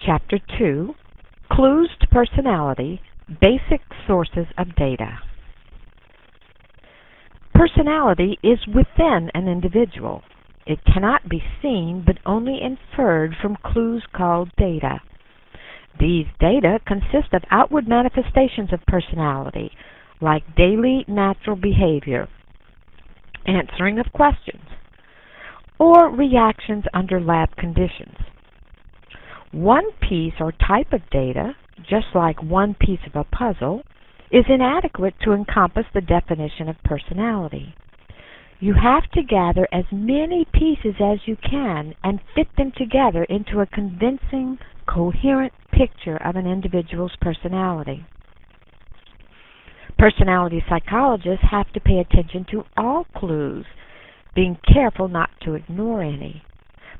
Chapter 2, Clues to Personality, Basic Sources of Data. Personality is within an individual. It cannot be seen but only inferred from clues called data. These data consist of outward manifestations of personality, like daily natural behavior, answering of questions, or reactions under lab conditions. One piece or type of data, just like one piece of a puzzle, is inadequate to encompass the definition of personality. You have to gather as many pieces as you can and fit them together into a convincing, coherent picture of an individual's personality. Personality psychologists have to pay attention to all clues, being careful not to ignore any.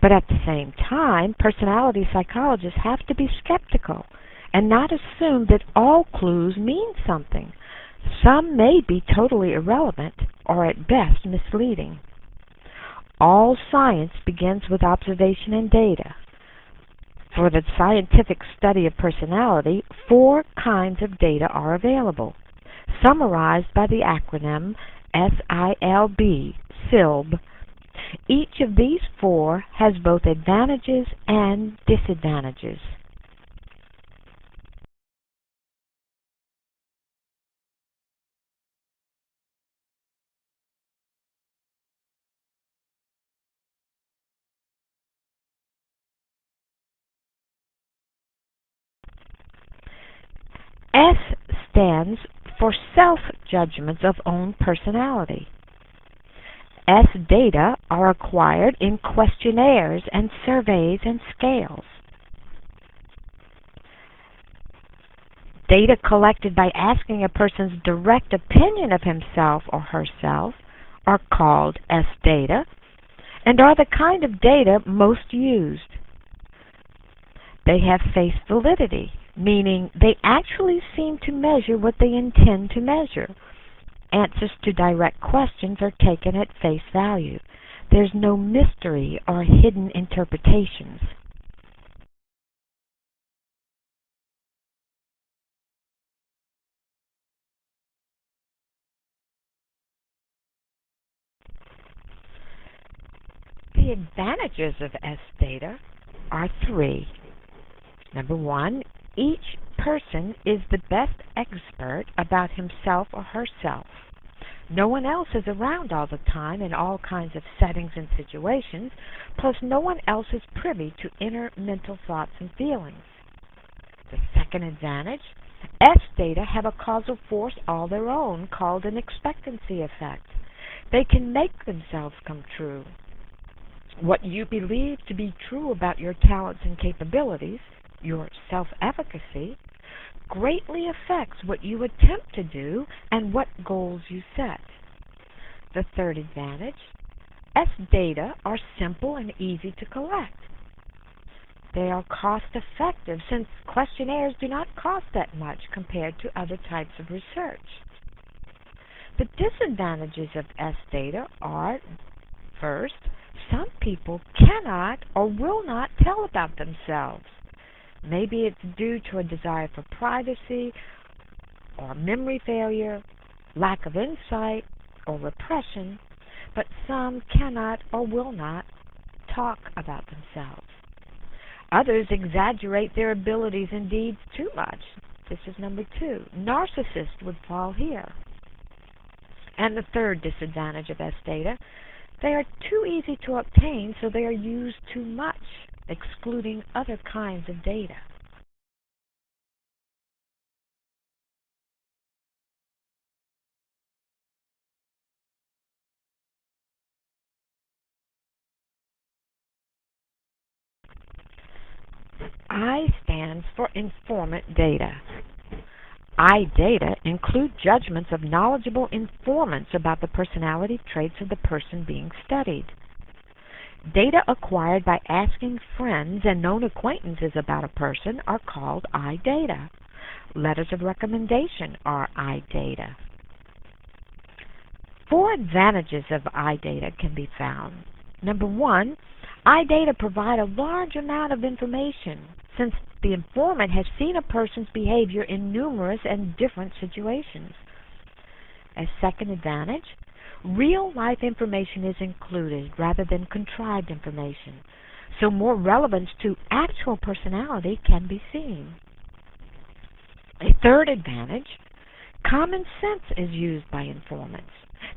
But at the same time, personality psychologists have to be skeptical and not assume that all clues mean something. Some may be totally irrelevant or at best misleading. All science begins with observation and data. For the scientific study of personality, 4 kinds of data are available, summarized by the acronym SILB, SILB. Each of these 4 has both advantages and disadvantages. S stands for self-judgments of own personality. S data are acquired in questionnaires and surveys and scales. Data collected by asking a person's direct opinion of himself or herself are called S data and are the kind of data most used. They have face validity, meaning they actually seem to measure what they intend to measure. Answers to direct questions are taken at face value. There's no mystery or hidden interpretations. The advantages of S data are 3. Number 1, each person is the best expert about himself or herself. No one else is around all the time in all kinds of settings and situations, plus no one else is privy to inner mental thoughts and feelings. The second advantage, S data have a causal force all their own called an expectancy effect. They can make themselves come true. What you believe to be true about your talents and capabilities, your self-efficacy, greatly affects what you attempt to do and what goals you set. The third advantage, S data are simple and easy to collect. They are cost-effective since questionnaires do not cost that much compared to other types of research. The disadvantages of S data are, first, some people cannot or will not tell about themselves. Maybe it's due to a desire for privacy, or memory failure, lack of insight, or repression, but some cannot or will not talk about themselves. Others exaggerate their abilities and deeds too much. This is number 2. Narcissists would fall here. And the third disadvantage of S data, they are too easy to obtain, so they are used too much, excluding other kinds of data. I stands for informant data. I data include judgments of knowledgeable informants about the personality traits of the person being studied. Data acquired by asking friends and known acquaintances about a person are called I data. Letters of recommendation are I data. 4 advantages of I data can be found. Number 1, I data provide a large amount of information. since the informant has seen a person's behavior in numerous and different situations. A second advantage, real-life information is included rather than contrived information, so more relevance to actual personality can be seen. A third advantage, common sense is used by informants.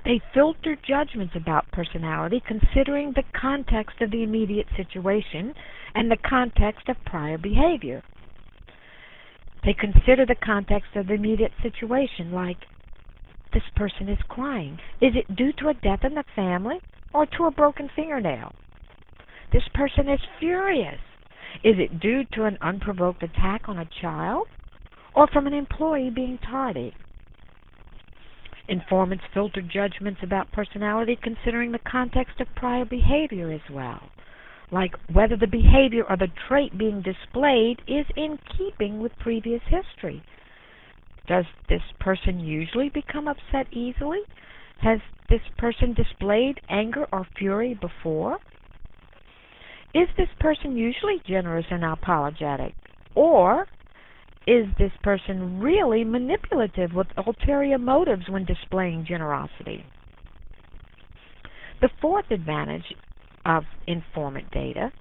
They filter judgments about personality considering the context of the immediate situation and the context of prior behavior. They consider the context of the immediate situation, like, this person is crying. Is it due to a death in the family or to a broken fingernail? This person is furious. Is it due to an unprovoked attack on a child or from an employee being tardy? Informants filter judgments about personality considering the context of prior behavior as well, like whether the behavior or the trait being displayed is in keeping with previous history. Does this person usually become upset easily? Has this person displayed anger or fury before? Is this person usually generous and apologetic? Or is this person really manipulative with ulterior motives when displaying generosity? The fourth advantage of informant data,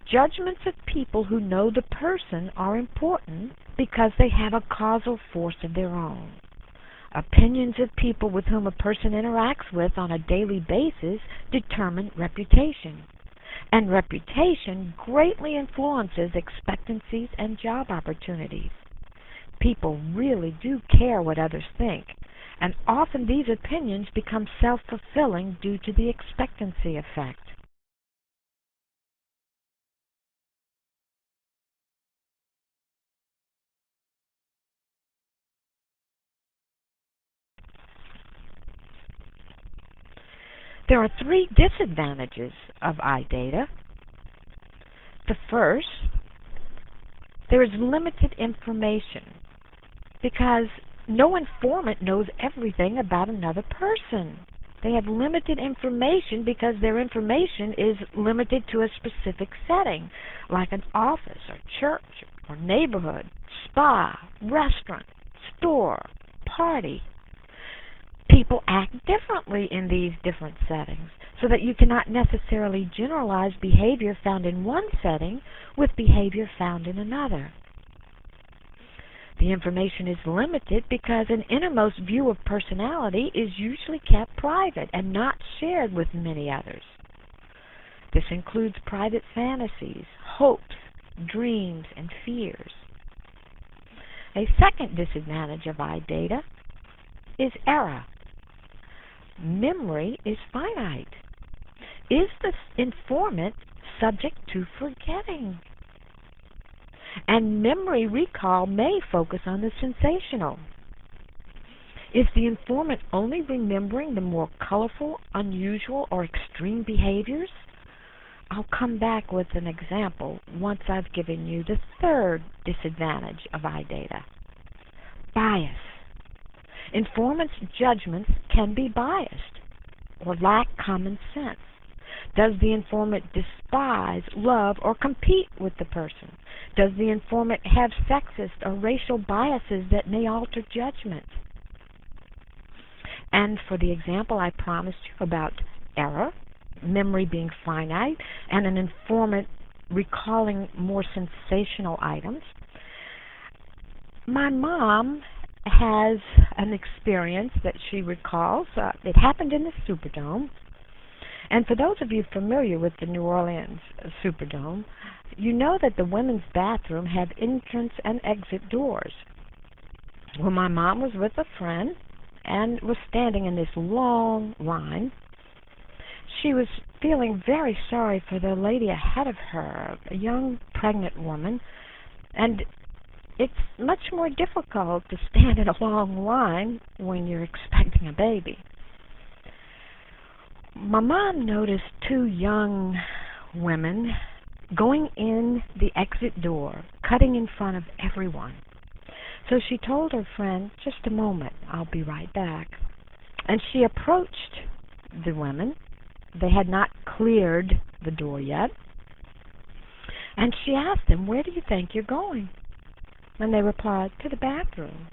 judgments of people who know the person are important because they have a causal force of their own. Opinions of people with whom a person interacts with on a daily basis determine reputation. And reputation greatly influences expectancies and job opportunities. People really do care what others think, and often these opinions become self-fulfilling due to the expectancy effect. There are three disadvantages of iData. The first, there is limited information because no informant knows everything about another person. They have limited information because their information is limited to a specific setting, like an office or church or neighborhood, spa, restaurant, store, party. People act differently in these different settings, so that you cannot necessarily generalize behavior found in one setting with behavior found in another. The information is limited because an innermost view of personality is usually kept private and not shared with many others. This includes private fantasies, hopes, dreams, and fears. A second disadvantage of iData is error. Memory is finite. Is the informant subject to forgetting? And memory recall may focus on the sensational. Is the informant only remembering the more colorful, unusual, or extreme behaviors? I'll come back with an example once I've given you the third disadvantage of iData. Bias. Informants' judgments can be biased or lack common sense. Does the informant despise, love, or compete with the person? Does the informant have sexist or racial biases that may alter judgment? And for the example I promised you about error, memory being finite, and an informant recalling more sensational items, my mom has an experience that she recalls. It happened in the Superdome. And for those of you familiar with the New Orleans Superdome, you know that the women's bathroom had entrance and exit doors. Well, my mom was with a friend and was standing in this long line. She was feeling very sorry for the lady ahead of her, a young pregnant woman, and it's much more difficult to stand in a long line when you're expecting a baby. My mom noticed two young women going in the exit door, cutting in front of everyone. So she told her friend, just a moment, I'll be right back. And she approached the women. They had not cleared the door yet. And she asked them, "Where do you think you're going?" And they replied, "To the bathroom."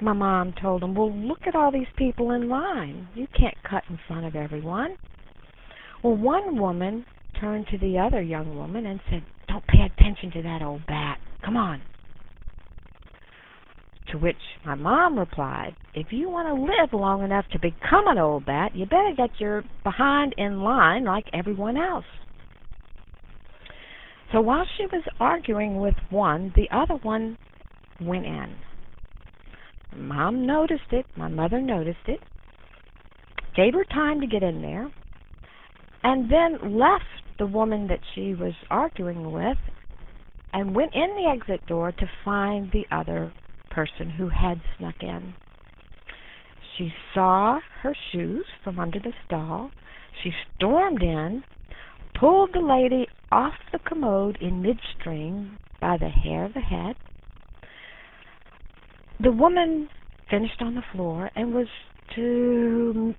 My mom told them, "Well, look at all these people in line. You can't cut in front of everyone." Well, one woman turned to the other young woman and said, "Don't pay attention to that old bat. Come on." To which my mom replied, "If you want to live long enough to become an old bat, you better get your behind in line like everyone else." So while she was arguing with one, the other one went in. Mom noticed it, my mother noticed it, gave her time to get in there, and then left the woman that she was arguing with and went in the exit door to find the other person who had snuck in. She saw her shoes from under the stall. She stormed in, pulled the lady off the commode in midstream by the hair of the head. The woman finished on the floor and was, to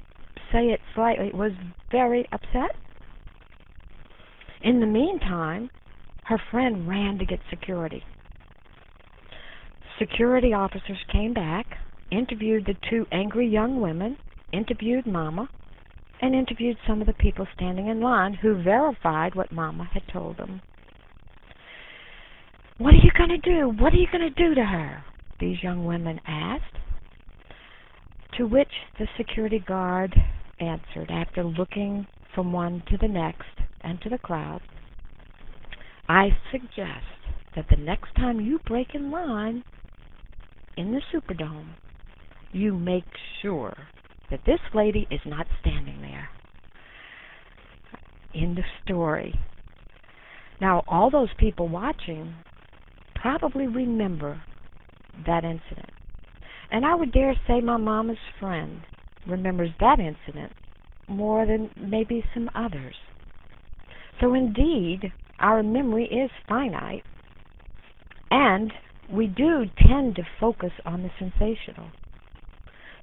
say it slightly, was very upset. In the meantime, her friend ran to get security. Security officers came back, interviewed the two angry young women, interviewed Mama, and interviewed some of the people standing in line who verified what Mama had told them. "What are you going to do? What are you going to do to her?" these young women asked. To which the security guard answered, after looking from one to the next and to the crowd, "I suggest that the next time you break in line in the Superdome, you make sure that this lady is not standing there." End of story. Now, all those people watching probably remember that incident. And I would dare say my mama's friend remembers that incident more than maybe some others. So indeed, our memory is finite, and we do tend to focus on the sensational.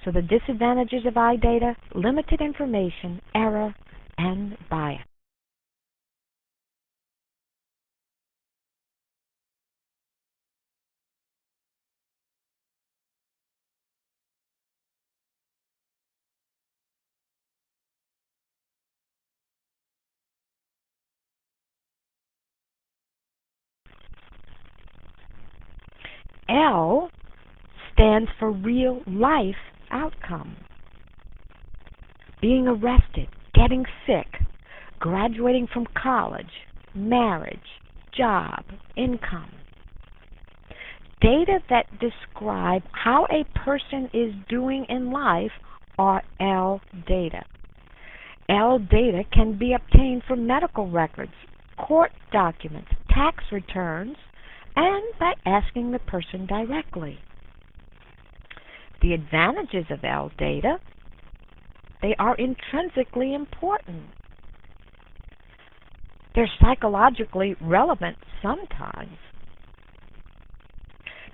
So the disadvantages of eye data: limited information, error, and bias. L stands for real life outcome. Being arrested, getting sick, graduating from college, marriage, job, income. Data that describe how a person is doing in life are L data. L data can be obtained from medical records, court documents, tax returns, and by asking the person directly. The advantages of L data: they are intrinsically important. They're psychologically relevant sometimes.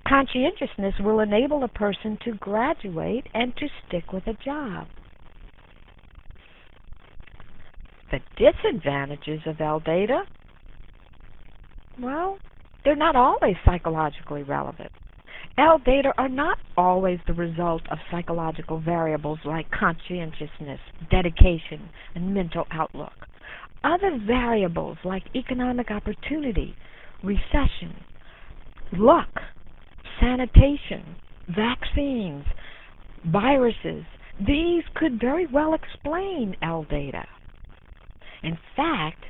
Conscientiousness will enable a person to graduate and to stick with a job. The disadvantages of L data: well, they're not always psychologically relevant. L data are not always the result of psychological variables like conscientiousness, dedication, and mental outlook. Other variables like economic opportunity, recession, luck, sanitation, vaccines, viruses, these could very well explain L data. In fact,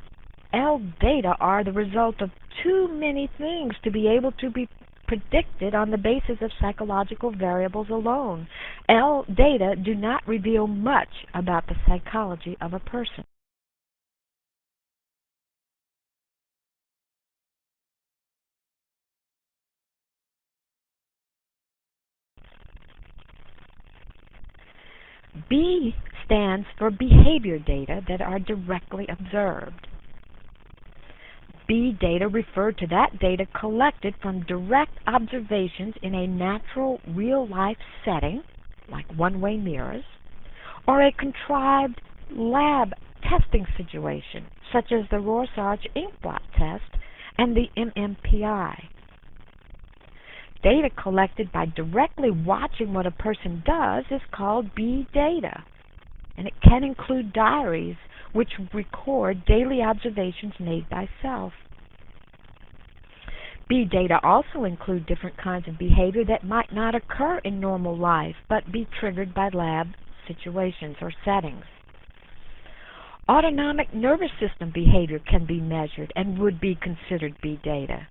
L data are the result of too many things to be able to be predicted on the basis of psychological variables alone. L data do not reveal much about the psychology of a person. B stands for behavior data that are directly observed. B data refer to that data collected from direct observations in a natural, real-life setting, like one-way mirrors, or a contrived lab testing situation, such as the Rorschach inkblot test, and the MMPI. Data collected by directly watching what a person does is called B data, and it can include diaries which record daily observations made by self. B data also include different kinds of behavior that might not occur in normal life but be triggered by lab situations or settings. Autonomic nervous system behavior can be measured and would be considered B data.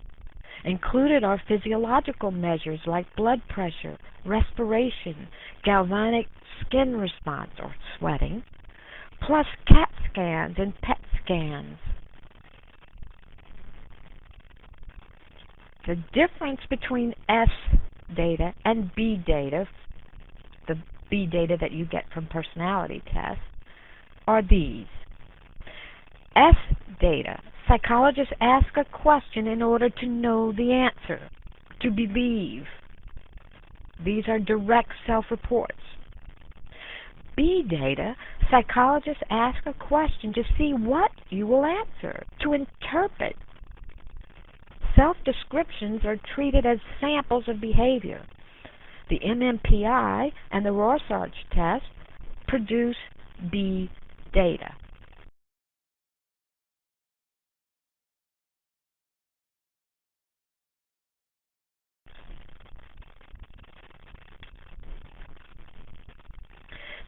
Included are physiological measures like blood pressure, respiration, galvanic skin response or sweating, plus CAT scans and PET scans. The difference between S data and B data, the B data that you get from personality tests, are these. S data. Psychologists ask a question in order to know the answer, to believe. These are direct self-reports. B data. Psychologists ask a question to see what you will answer, to interpret. Self-descriptions are treated as samples of behavior. The MMPI and the Rorschach test produce B data.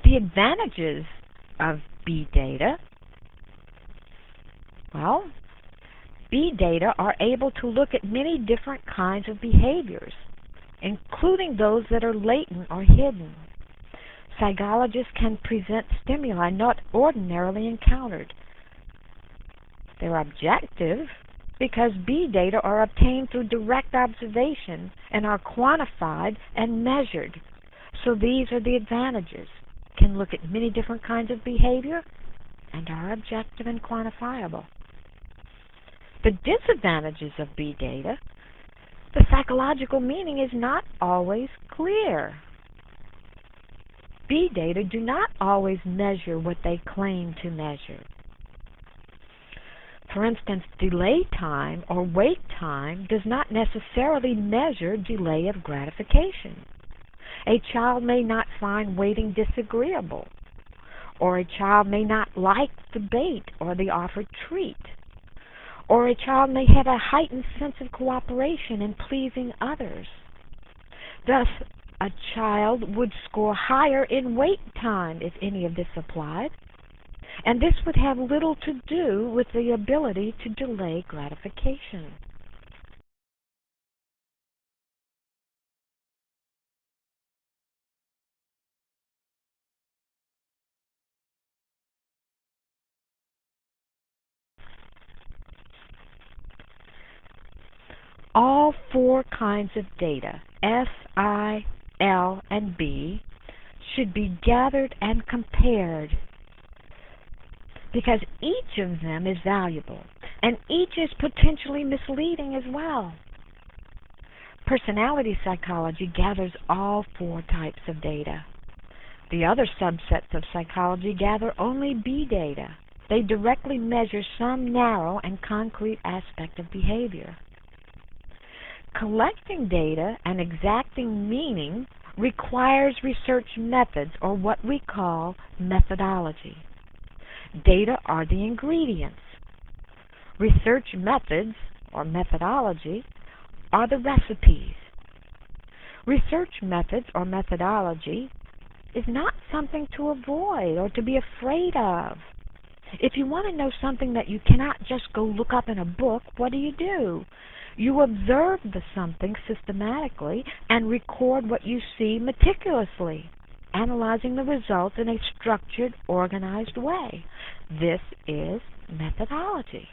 The advantages of B data, well, B data are able to look at many different kinds of behaviors, including those that are latent or hidden. Psychologists can present stimuli not ordinarily encountered. They're objective because B data are obtained through direct observation and are quantified and measured. So these are the advantages. Can look at many different kinds of behavior and are objective and quantifiable. The disadvantages of B data, the psychological meaning is not always clear. B data do not always measure what they claim to measure. For instance, delay time or wait time does not necessarily measure delay of gratification. A child may not find waiting disagreeable, or a child may not like the bait or the offered treat, or a child may have a heightened sense of cooperation and pleasing others. Thus, a child would score higher in wait time if any of this applied, and this would have little to do with the ability to delay gratification. All four kinds of data, S, I, L, and B, should be gathered and compared because each of them is valuable and each is potentially misleading as well. Personality psychology gathers all four types of data. The other subsets of psychology gather only B data. They directly measure some narrow and concrete aspect of behavior. Collecting data and exacting meaning requires research methods, or what we call methodology. Data are the ingredients. Research methods, or methodology, are the recipes. Research methods, or methodology, is not something to avoid or to be afraid of. If you want to know something that you cannot just go look up in a book, what do? You observe the something systematically and record what you see meticulously, analyzing the results in a structured, organized way. This is methodology.